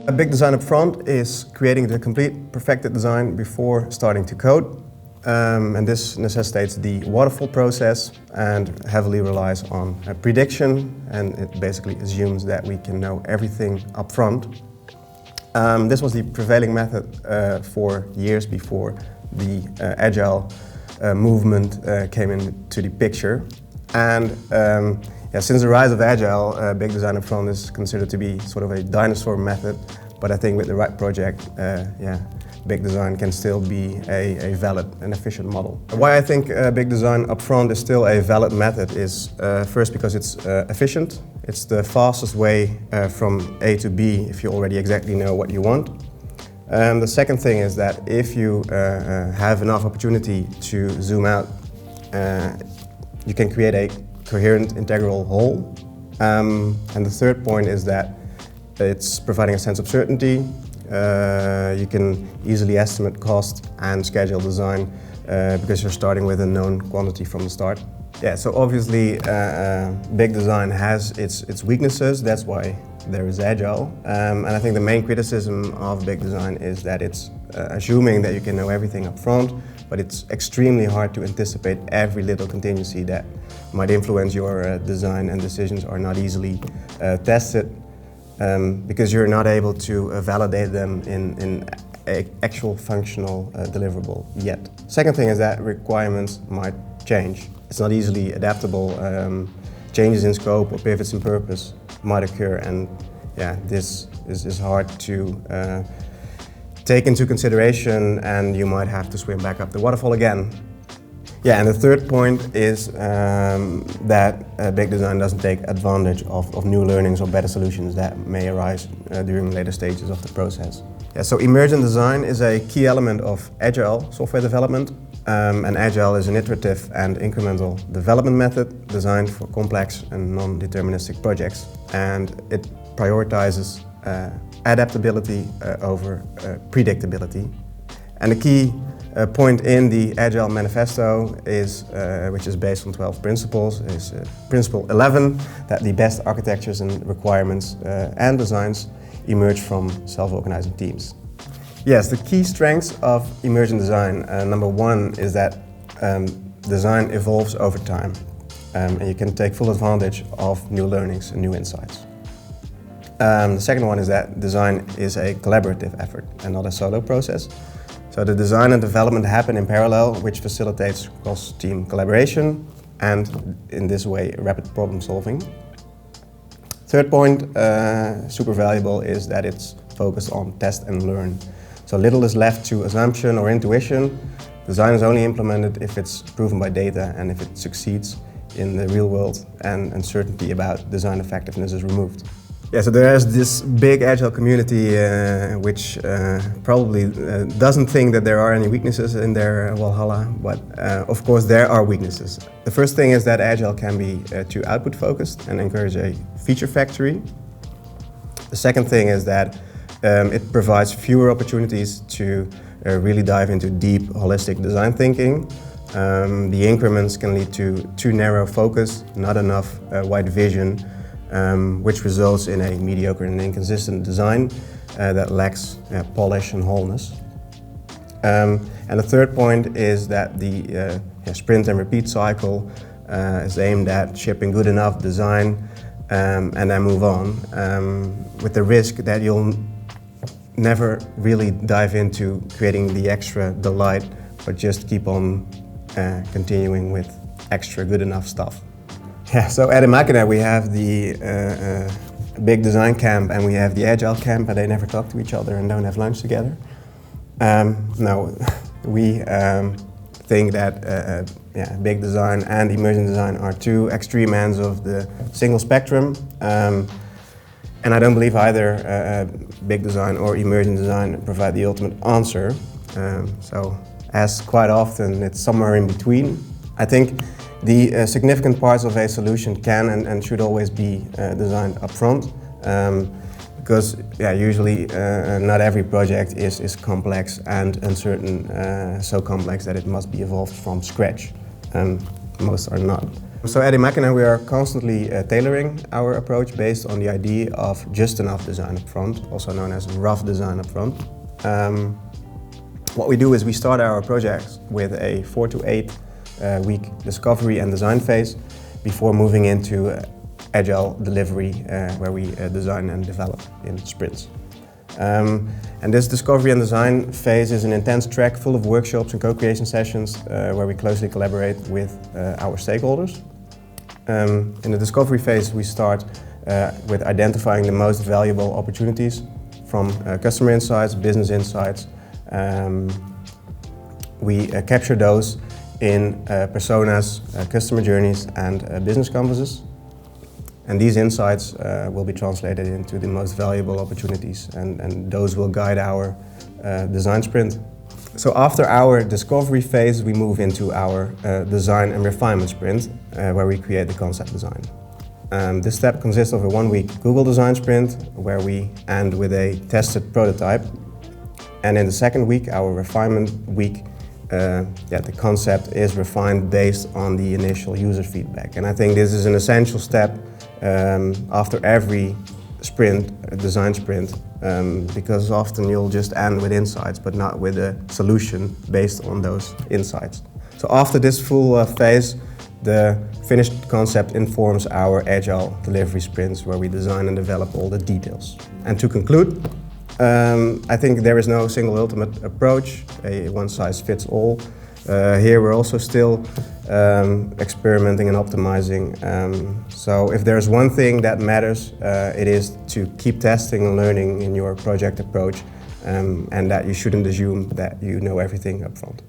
A big design up front is creating the complete perfected design before starting to code. And this necessitates the waterfall process and heavily relies on prediction, and it basically assumes that we can know everything up front. This was the prevailing method for years before the Agile movement came into the picture. And since the rise of Agile, big design up front is considered to be sort of a dinosaur method, but I think with the right project, big design can still be a valid and efficient model. Why I think big design upfront is still a valid method is first because it's efficient. It's the fastest way from A to B if you already exactly know what you want. The second thing is that if you have enough opportunity to zoom out, you can create a coherent integral whole. And the third point is that it's providing a sense of certainty. You can easily estimate cost and schedule design because you're starting with a known quantity from the start. Yeah, so obviously big design has its weaknesses, that's why there is Agile. And I think the main criticism of big design is that it's assuming that you can know everything up front, but it's extremely hard to anticipate every little contingency that might influence your design, and decisions are not easily tested. Because you're not able to validate them in an actual functional deliverable yet. Second thing is that requirements might change. It's not easily adaptable. Changes in scope or pivots in purpose might occur, and this is hard to take into consideration, and you might have to swim back up the waterfall again. Yeah, and the third point is that big design doesn't take advantage of new learnings or better solutions that may arise during later stages of the process. Yeah, so emergent design is a key element of Agile software development. And Agile is an iterative and incremental development method designed for complex and non-deterministic projects. And it prioritizes adaptability over predictability. And the key point in the Agile Manifesto is, which is based on 12 principles, is Principle 11, that the best architectures and requirements and designs emerge from self-organizing teams. Yes, the key strengths of emergent design, number one is that design evolves over time, and you can take full advantage of new learnings and new insights. The second one is that design is a collaborative effort and not a solo process. So the design and development happen in parallel, which facilitates cross-team collaboration and, in this way, rapid problem solving. Third point, super valuable, is that it's focused on test and learn. So little is left to assumption or intuition. Design is only implemented if it's proven by data and if it succeeds in the real world, and uncertainty about design effectiveness is removed. Yeah, so there's this big Agile community which probably doesn't think that there are any weaknesses in their Valhalla, but of course there are weaknesses. The first thing is that Agile can be too output focused and encourage a feature factory. The second thing is that it provides fewer opportunities to really dive into deep holistic design thinking. The increments can lead to too narrow focus, not enough wide vision, which results in a mediocre and inconsistent design that lacks polish and wholeness. And the third point is that the sprint and repeat cycle is aimed at shipping good enough design and then move on, with the risk that you'll never really dive into creating the extra delight, but just keep on continuing with extra good enough stuff. Yeah, so at Emakina we have the big design camp and we have the Agile camp, and they never talk to each other and don't have lunch together. No, we think that big design and emergent design are two extreme ends of the single spectrum. And I don't believe either big design or emergent design provide the ultimate answer. So as quite often it's somewhere in between. I think the significant parts of a solution can and should always be designed upfront, because usually not every project is complex and uncertain, so complex that it must be evolved from scratch, and most are not. So at Emakina we are constantly tailoring our approach based on the idea of just enough design up front, also known as rough design up front. What we do is we start our projects with a 4 to 8 week discovery and design phase before moving into Agile delivery where we design and develop in sprints. And this discovery and design phase is an intense track full of workshops and co-creation sessions where we closely collaborate with our stakeholders. In the discovery phase we start with identifying the most valuable opportunities from customer insights, business insights. We capture those in personas, customer journeys and business canvases. And these insights will be translated into the most valuable opportunities and those will guide our design sprint. So after our discovery phase we move into our design and refinement sprint where we create the concept design. This step consists of a 1-week Google design sprint where we end with a tested prototype. And in the second week, our refinement week, the concept is refined based on the initial user feedback. And I think this is an essential step after every sprint, design sprint, because often you'll just end with insights, but not with a solution based on those insights. So after this full phase, the finished concept informs our Agile delivery sprints where we design and develop all the details. And to conclude, I think there is no single ultimate approach, a one-size-fits-all. Here we're also still experimenting and optimizing. So if there's one thing that matters, it is to keep testing and learning in your project approach and that you shouldn't assume that you know everything up front.